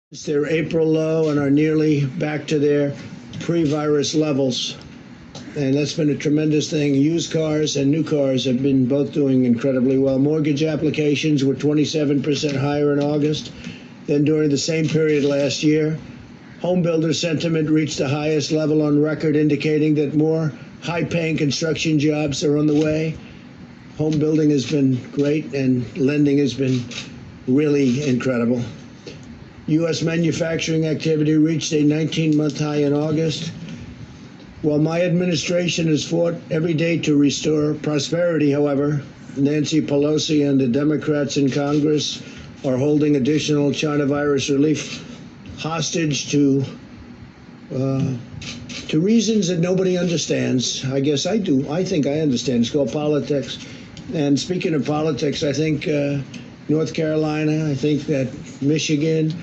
It's their April low and are nearly back to their pre-virus levels. And that's been a tremendous thing. Used cars and new cars have been both doing incredibly well. Mortgage applications were 27% higher in August than during the same period last year. Home builder sentiment reached the highest level on record, indicating that more high-paying construction jobs are on the way. Home building has been great, and lending has been really incredible. U.S. manufacturing activity reached a 19-month high in August. While my administration has fought every day to restore prosperity, however, Nancy Pelosi and the Democrats in Congress are holding additional China virus relief hostage to reasons that nobody understands. I guess I do. I think I understand. It's called politics. And speaking of politics, I think North Carolina, I think that Michigan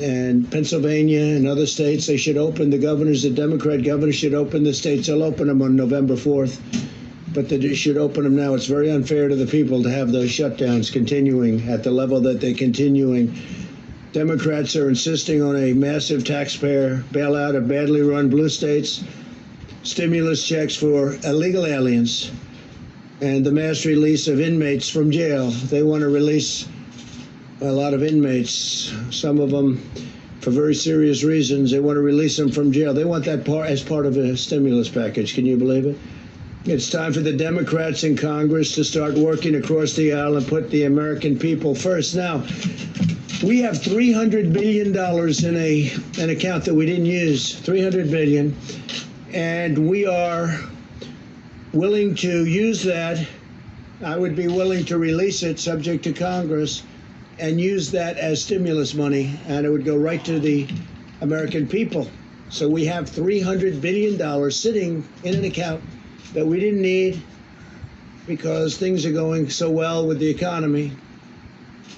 and Pennsylvania and other states, they should open, the Democrat governors should open the states. They'll open them on November 4th, but they should open them now. It's very unfair to the people to have those shutdowns continuing at the level that they're continuing. Democrats are insisting on a massive taxpayer bailout of badly run blue states, stimulus checks for illegal aliens, and the mass release of inmates from jail. They want to release a lot of inmates, some of them for very serious reasons. They want to release them from jail. They want that as part of a stimulus package. Can you believe it? It's time for the Democrats in Congress to start working across the aisle and put the American people first. Now, we have $300 billion in an account that we didn't use, $300 billion, and we are willing to use that. I would be willing to release it subject to Congress and use that as stimulus money, and it would go right to the American people. So we have $300 billion sitting in an account that we didn't need because things are going so well with the economy.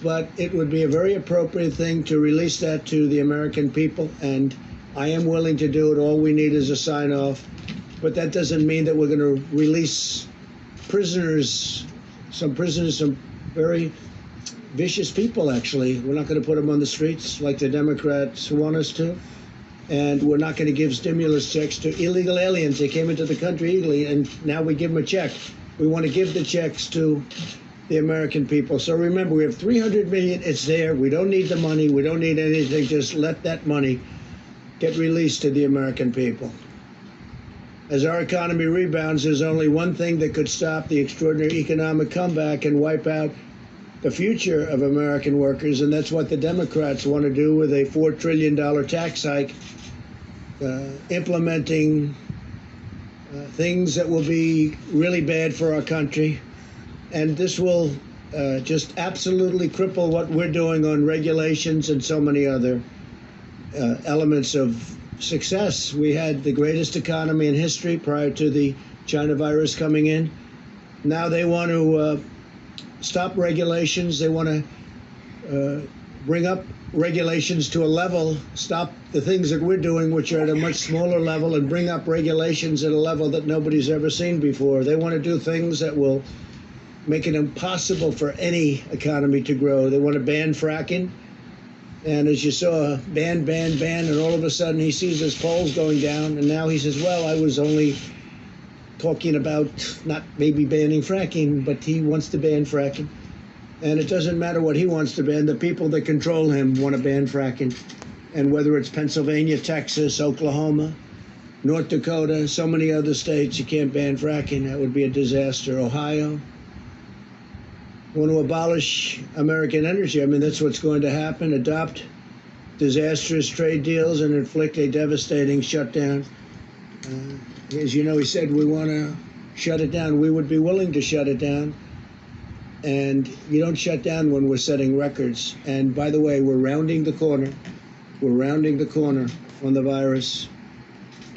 But it would be a very appropriate thing to release that to the American people, and I am willing to do it. All we need is a sign-off. But that doesn't mean that we're going to release prisoners, some very vicious people, actually. We're not going to put them on the streets like the Democrats want us to. And we're not going to give stimulus checks to illegal aliens. They came into the country illegally, and now we give them a check. We want to give the checks to the American people. So remember, we have $300 million. It's there. We don't need the money. We don't need anything. Just let that money get released to the American people. As our economy rebounds, there's only one thing that could stop the extraordinary economic comeback and wipe out the future of American workers, and that's what the Democrats want to do with a $4 trillion tax hike, implementing things that will be really bad for our country. And this will just absolutely cripple what we're doing on regulations and so many other elements of success. We had the greatest economy in history prior to the China virus coming in. Now they want to stop regulations. They want to bring up regulations to a level, stop the things that we're doing, which are at a much smaller level, and bring up regulations at a level that nobody's ever seen before. They want to do things that will make it impossible for any economy to grow. They want to ban fracking. And as you saw, ban, and all of a sudden he sees his polls going down, and now he says, well, I was only talking about not maybe banning fracking, but he wants to ban fracking. And it doesn't matter what he wants to ban. The people that control him want to ban fracking. And whether it's Pennsylvania, Texas, Oklahoma, North Dakota, so many other states, you can't ban fracking. That would be a disaster. Ohio want to abolish American energy. I mean, that's what's going to happen. Adopt disastrous trade deals and inflict a devastating shutdown. As you know, he said, we want to shut it down. We would be willing to shut it down. And you don't shut down when we're setting records. And by the way, we're rounding the corner. We're rounding the corner on the virus.